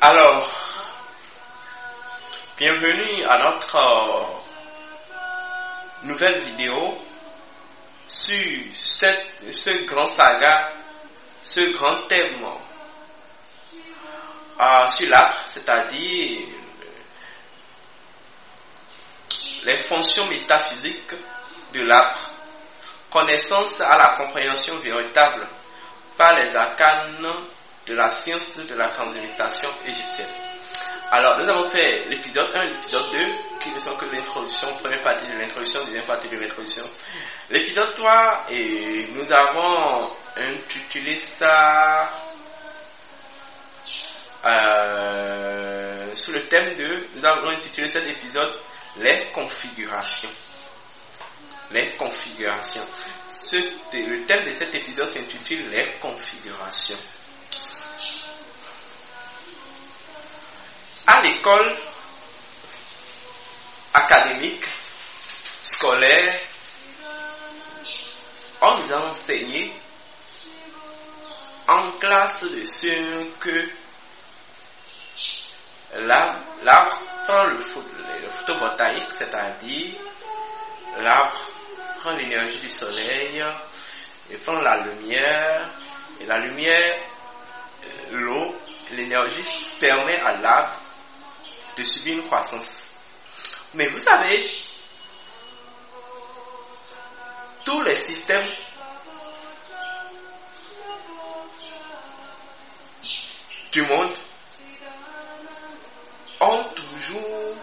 Alors, bienvenue à notre nouvelle vidéo sur ce grand saga, ce grand thème sur l'art, c'est-à-dire les fonctions métaphysiques de l'art, connaissance à la compréhension véritable par les arcanes de la science de la transmutation égyptienne. Alors, nous avons fait l'épisode 1 et l'épisode 2, qui ne sont que l'introduction, première partie de l'introduction, deuxième partie de l'introduction. L'épisode 3, et nous avons intitulé ça sous le thème de, nous avons intitulé cet épisode les configurations. Les configurations. Le thème de cet épisode s'intitule les configurations. À l'école académique, scolaire, on nous a enseigné en classe de ce que l'arbre prend le photovoltaïque, c'est-à-dire l'arbre prend l'énergie du soleil et prend la lumière, et la lumière, l'eau, l'énergie permet à l'arbre de subir une croissance. Mais vous savez, tous les systèmes du monde ont toujours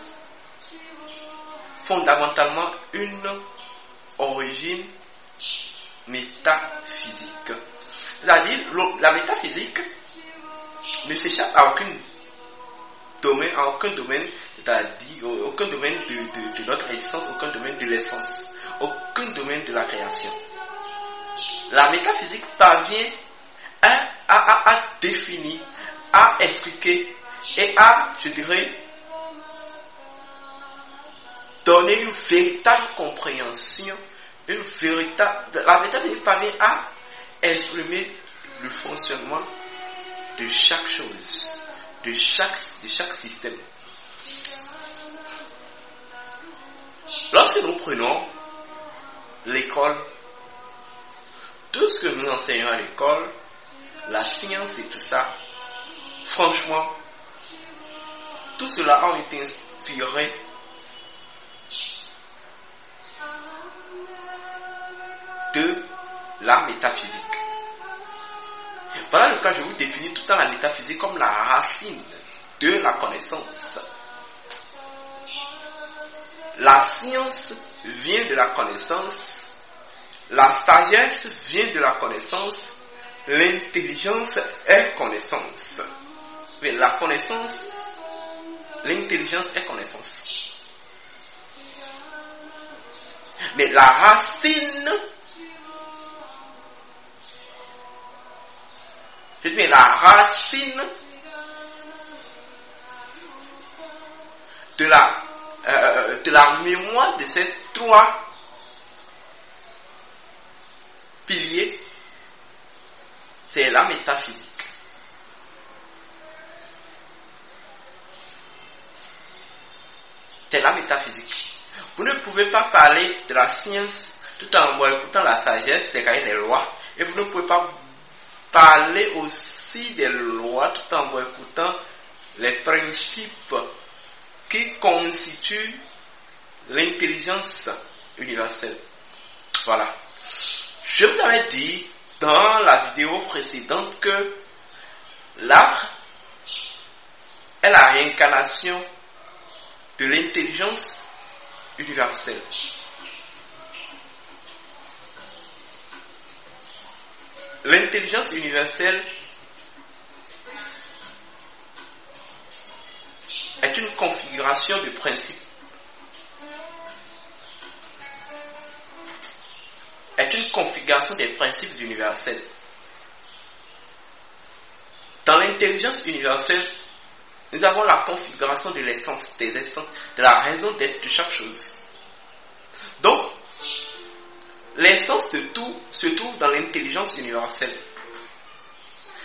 fondamentalement une origine métaphysique. C'est-à-dire, la métaphysique ne s'échappe à aucun domaine, c'est-à-dire aucun domaine de notre existence, aucun domaine de l'essence, aucun domaine de la création. La métaphysique parvient à définir, à expliquer et à, je dirais, donner une véritable compréhension, la métaphysique parvient à exprimer le fonctionnement de chaque chose, de chaque système. Lorsque nous prenons l'école, tout ce que nous enseignons à l'école, la science et tout ça, franchement, tout cela a été inspiré de la métaphysique. Voilà le cas, je vous définis tout le temps la métaphysique comme la racine de la connaissance. La science vient de la connaissance, la sagesse vient de la connaissance, l'intelligence est connaissance. Mais la connaissance, l'intelligence est connaissance. Mais la racine, de la mémoire de ces trois piliers, c'est la métaphysique. c'est la métaphysique. Vous ne pouvez pas parler de la science tout en écoutant la sagesse, les cahiers des lois, et vous ne pouvez pas parler aussi des lois tout en écoutant les principes qui constituent l'intelligence universelle. Voilà. Je vous avais dit dans la vidéo précédente que l'arbre est la réincarnation de l'intelligence universelle. L'intelligence universelle est une configuration de principes. Est une configuration des principes universels. Dans l'intelligence universelle, nous avons la configuration de l'essence, des essences, de la raison d'être de chaque chose. Donc, l'essence de tout se trouve dans l'intelligence universelle.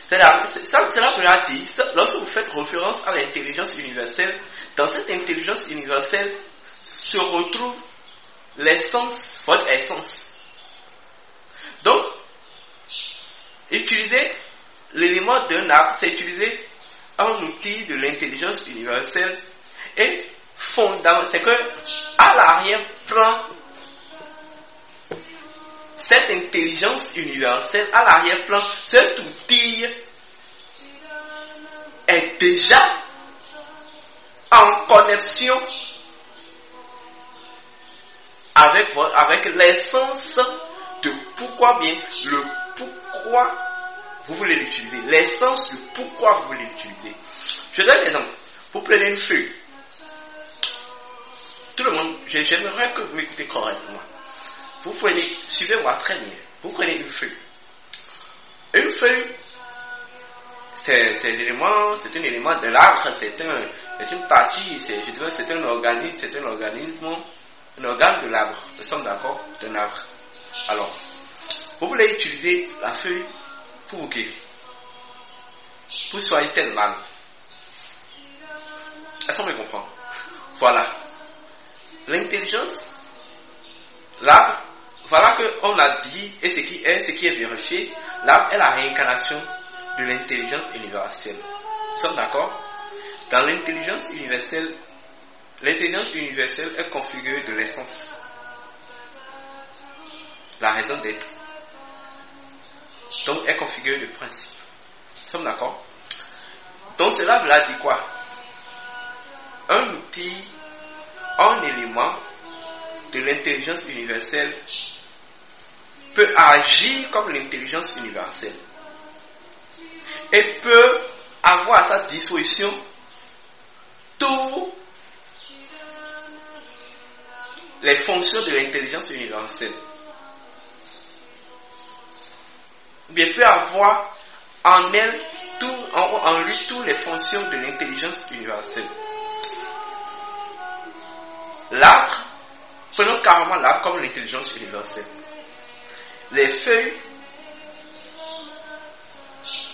Cela veut dire, lorsque vous faites référence à l'intelligence universelle, dans cette intelligence universelle se retrouve l'essence, votre essence. Donc, utiliser l'élément d'un arbre, c'est utiliser un outil de l'intelligence universelle et fondamental. C'est que, à l'arrière-plan, cette intelligence universelle, à l'arrière-plan, cet outil est déjà en connexion avec l'essence de pourquoi bien, le pourquoi vous voulez l'utiliser, l'essence de pourquoi vous voulez l'utiliser. Je donne un exemple. Vous prenez une feuille. Tout le monde, j'aimerais que vous m'écoutez correctement. Vous prenez, suivez-moi très bien. Vous prenez une feuille. Une feuille, c'est un élément de l'arbre, c'est une partie, c'est un organisme, un organe de l'arbre. Nous sommes d'accord? D'un arbre. Alors, vous voulez utiliser la feuille pour vous guérir, pour soigner tel mal. Est-ce qu'on me comprend? Voilà. L'intelligence, l'arbre, voilà qu'on a dit, et ce qui est vérifié, l'arbre est la réincarnation de l'intelligence universelle. Nous sommes d'accord? Dans l'intelligence universelle est configurée de l'essence, la raison d'être. Donc, est configurée de principe. Nous sommes d'accord? Donc, cela veut dire quoi? Un outil, un élément de l'intelligence universelle peut agir comme l'intelligence universelle et peut avoir à sa disposition toutes les fonctions de l'intelligence universelle. Ou bien peut avoir en lui toutes les fonctions de l'intelligence universelle. L'arbre, prenons carrément l'arbre comme l'intelligence universelle. Les feuilles,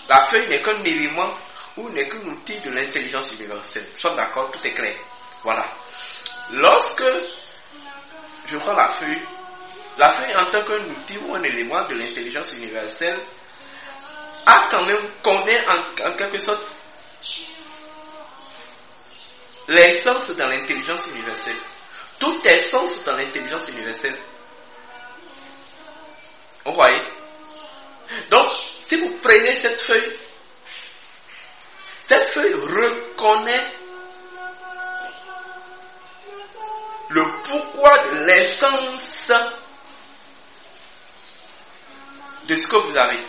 la feuille n'est qu'un élément ou n'est qu'un outil de l'intelligence universelle. Nous sommes d'accord, tout est clair. Voilà. Lorsque je prends la feuille en tant qu'un outil ou un élément de l'intelligence universelle, connaît en quelque sorte l'essence dans l'intelligence universelle. Toute essence dans l'intelligence universelle. Vous voyez? Donc, si vous prenez cette feuille reconnaît le pourquoi de l'essence de ce que vous avez.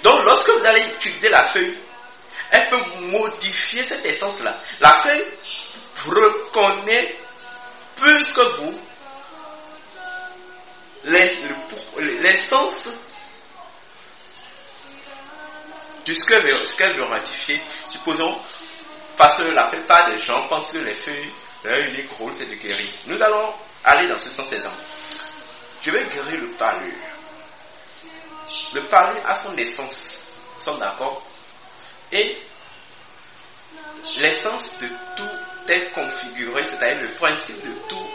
Donc, lorsque vous allez utiliser la feuille, elle peut modifier cette essence-là. La feuille reconnaît plus que vous l'essence de ce qu'elle veut ratifier. Supposons, parce que la plupart des gens pensent que les feuilles, leur unique rôle, c'est de guérir. Nous allons aller dans ce sens exemple. Je vais guérir le parlure. Le parlure a son essence. Nous sommes d'accord? Et l'essence de tout est configuré, c'est-à-dire le principe de tout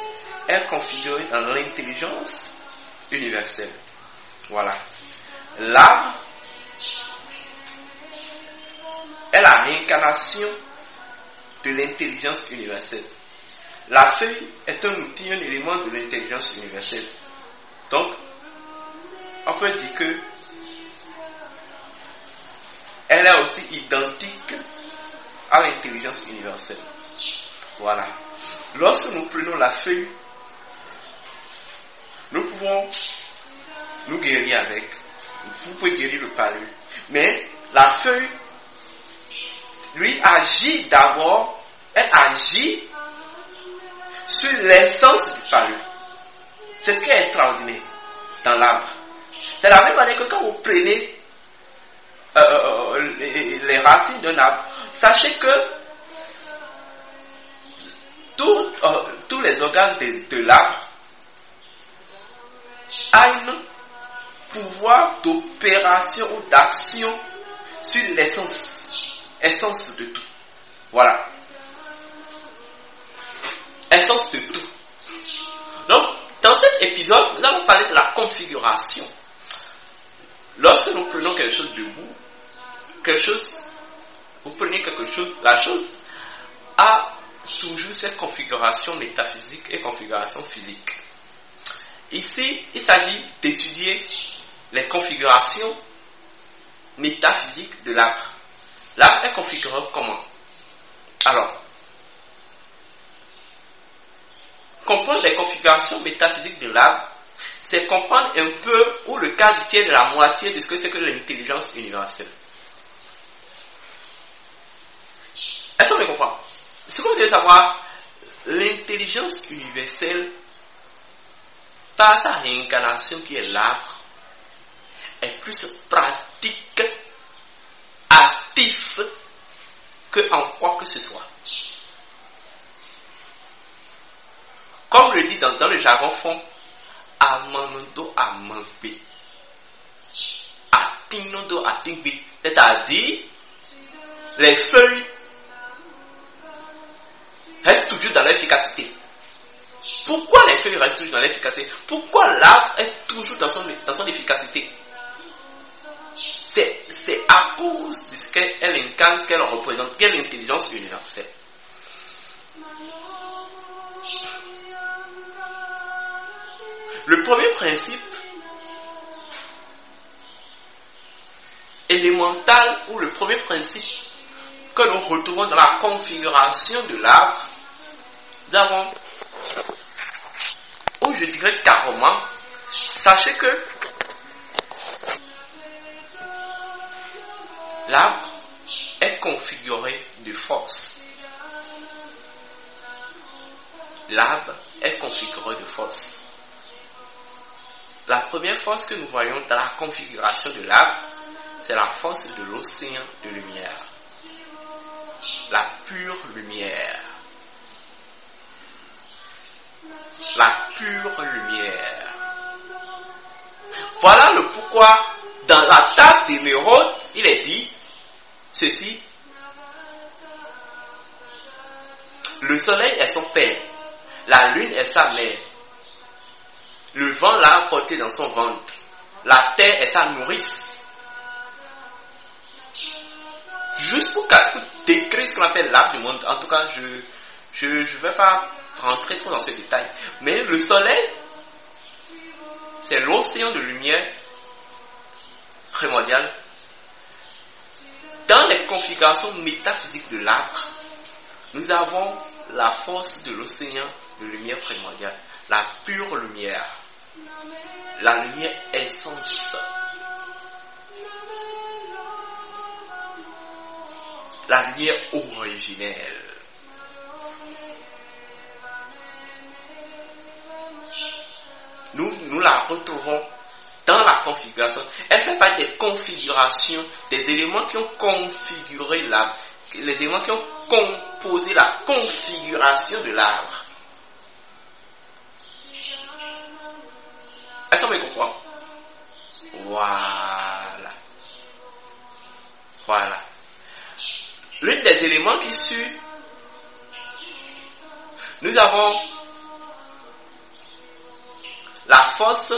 est configuré dans l'intelligence universelle. Voilà. L'arbre est la réincarnation de l'intelligence universelle. La feuille est un outil, un élément de l'intelligence universelle. Donc, on peut dire que elle est aussi identique à l'intelligence universelle. Voilà. Lorsque nous prenons la feuille, nous pouvons nous guérir avec. Vous pouvez guérir le palu. Mais la feuille, lui, agit d'abord, elle agit sur l'essence du palu. C'est ce qui est extraordinaire dans l'arbre. C'est la même manière que quand vous prenez les racines d'un arbre, sachez que tous les organes de l'arbre ont un pouvoir d'opération ou d'action sur l'essence de tout. Voilà. Essence de tout. Donc, dans cet épisode, nous allons parler de la configuration. Lorsque nous prenons quelque chose debout, vous prenez quelque chose, la chose a toujours cette configuration métaphysique et configuration physique. Ici, il s'agit d'étudier les configurations métaphysiques de l'arbre. L'arbre est configuré comment? Alors, comprendre les configurations métaphysiques de l'arbre, c'est comprendre un peu ou le quart du tiers de la moitié de ce que c'est que l'intelligence universelle. Est-ce qu'on me comprend? Ce que vous devez savoir, l'intelligence universelle, par sa réincarnation qui est l'arbre, est plus pratique, actif, que en quoi que ce soit. Comme le dit dans le jargon fond, amanodo amangbe, atinodo atingbe, c'est-à-dire les feuilles restent toujours dans l'efficacité. Pourquoi les feuilles restent toujours dans l'efficacité? Pourquoi l'arbre est toujours dans son efficacité? C'est à cause de ce qu'elle incarne, ce qu'elle représente, quelle intelligence universelle. Le premier principe élémental ou le premier principe que nous retrouvons dans la configuration de l'arbre, nous avons, ou je dirais carrément, sachez que l'arbre est configuré de force. L'arbre est configuré de force. La première force que nous voyons dans la configuration de l'arbre, c'est la force de l'océan de lumière. La pure lumière. La pure lumière. Voilà le pourquoi dans la table d'émeraude, il est dit ceci. Le soleil est son père, la lune est sa mère. Le vent l'a porté dans son ventre. La terre est sa nourrice. Juste pour décrire ce qu'on appelle l'arbre du monde, en tout cas, je ne vais pas rentrer trop dans ce détail. Mais le soleil, c'est l'océan de lumière primordial. Dans les configurations métaphysiques de l'arbre, nous avons la force de l'océan de lumière primordiale, la pure lumière. La lumière essence. La lumière originelle. Nous la retrouvons dans la configuration. Elle fait partie des configurations, des éléments qui ont configuré l'arbre, les éléments qui ont composé la configuration de l'arbre. Est-ce qu'on me comprend? Voilà. Voilà. L'un des éléments qui suit Nous avons la force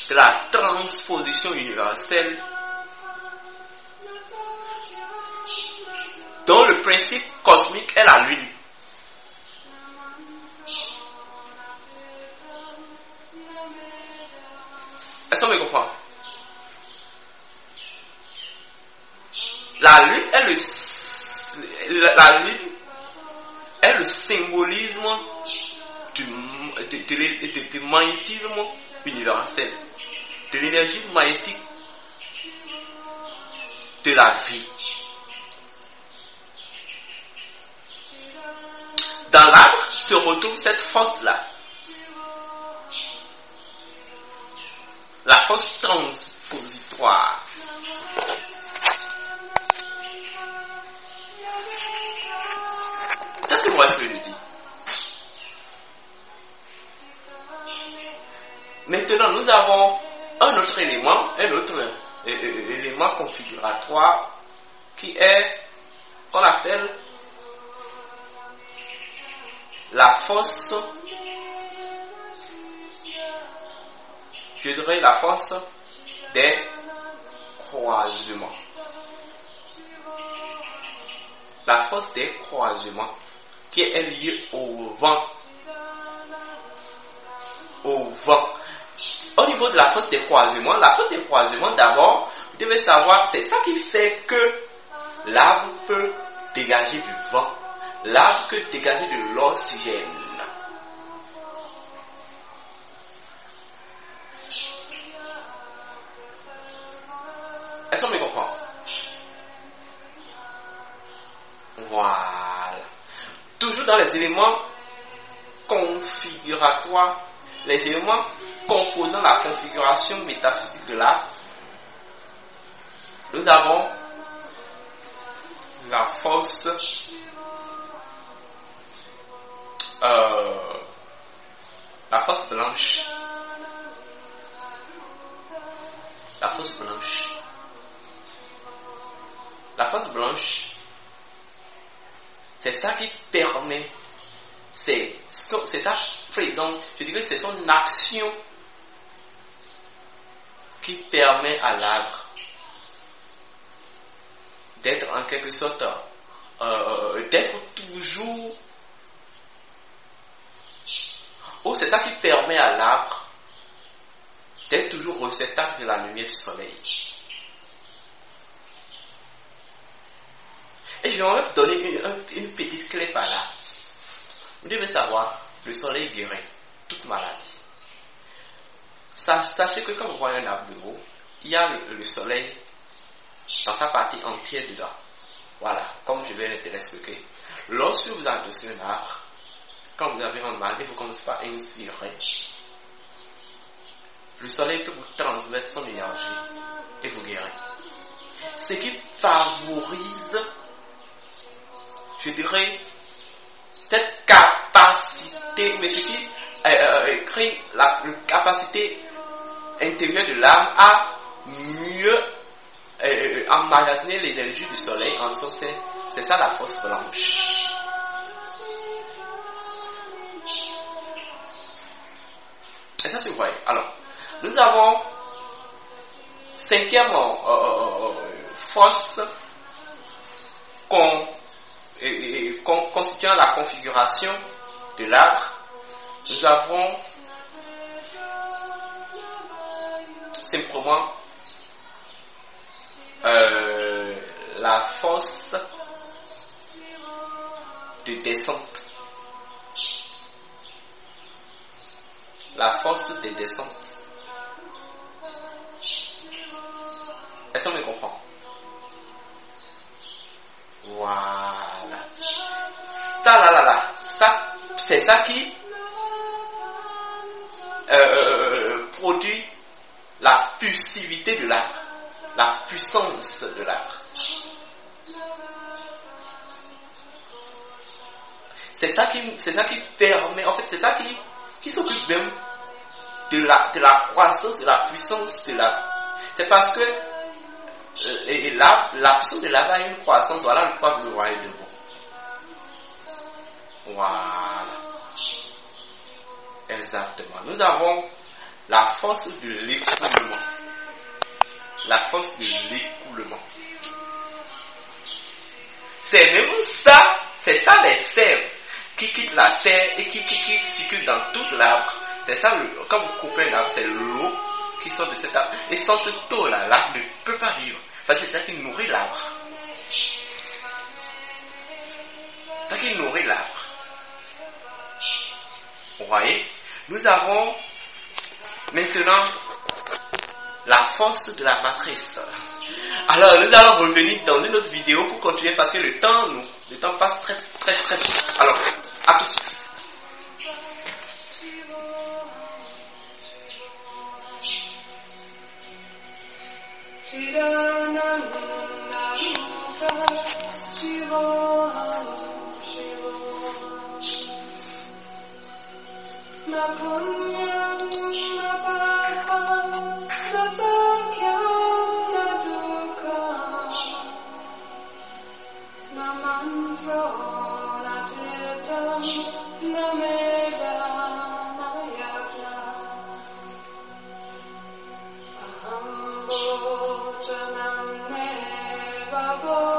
de la transposition universelle, dont le principe cosmique est la lune. Est-ce qu'on me comprend? La lune est le symbolisme du magnétisme universel, de l'énergie magnétique de la vie. Dans l'arbre se retrouve cette force-là, la force transpositoire. Ça, c'est moi ce que je dis. Maintenant, nous avons un autre élément configuratoire qui est, qu'on appelle la force, je dirais la force des croisements. La force des croisements qui est liée au vent. Au vent. Au niveau de la force des croisements, d'abord, vous devez savoir, c'est ça qui fait que l'arbre peut dégager du vent. L'arbre peut dégager de l'oxygène. Est-ce qu'on me comprend? Voilà. Toujours dans les éléments configuratoires, les éléments composant la configuration métaphysique de l'arbre, nous avons la force blanche. La force blanche. La force blanche, c'est ça qui permet, c'est ça, donc, je dirais que c'est son action qui permet à l'arbre d'être en quelque sorte, d'être toujours, c'est ça qui permet à l'arbre d'être toujours réceptacle de la lumière du soleil. Et je vais vous donner une petite clé par là. Vous devez savoir, le soleil guérit toute maladie. Sachez que quand vous voyez un arbre de haut, il y a le soleil dans sa partie entière dedans. Voilà, comme je vais te l'expliquer. Lorsque vous adossez un arbre, quand vous avez un mal et vous commencez par inspirer, le soleil peut vous transmettre son énergie et vous guérir. Ce qui favorise, je dirais, cette capacité, mais ce qui crée la capacité intérieure de l'âme à mieux emmagasiner les énergies du soleil. En sens, c'est ça la force blanche. Et ça, c'est vrai. Alors, nous avons cinquième force constituant la configuration de l'arbre. Nous avons simplement la force de descente. La force de descente. Est-ce qu'on me comprend? Voilà. Ça, c'est ça qui produit la pulsivité de l'arbre, la puissance de l'arbre. C'est ça qui permet, en fait, c'est ça qui s'occupe même de la croissance, de la puissance de l'arbre. C'est parce que la puissance de l'arbre a une croissance, voilà pourquoi vous le voyez debout. Voilà. Exactement. Nous avons la force de l'écoulement. La force de l'écoulement. C'est même ça, c'est ça les sèves qui quittent la terre et qui circulent dans tout l'arbre. C'est ça, quand vous coupez un arbre, c'est l'eau qui sort de cet arbre. Et sans ce taux-là, l'arbre ne peut pas vivre. Parce que c'est ça qui nourrit l'arbre. C'est ça qui nourrit l'arbre. Vous voyez? Nous avons maintenant la force de la matrice. Alors, nous allons revenir dans une autre vidéo pour continuer parce que le temps passe très très très vite. Alors, à tout de suite. Baba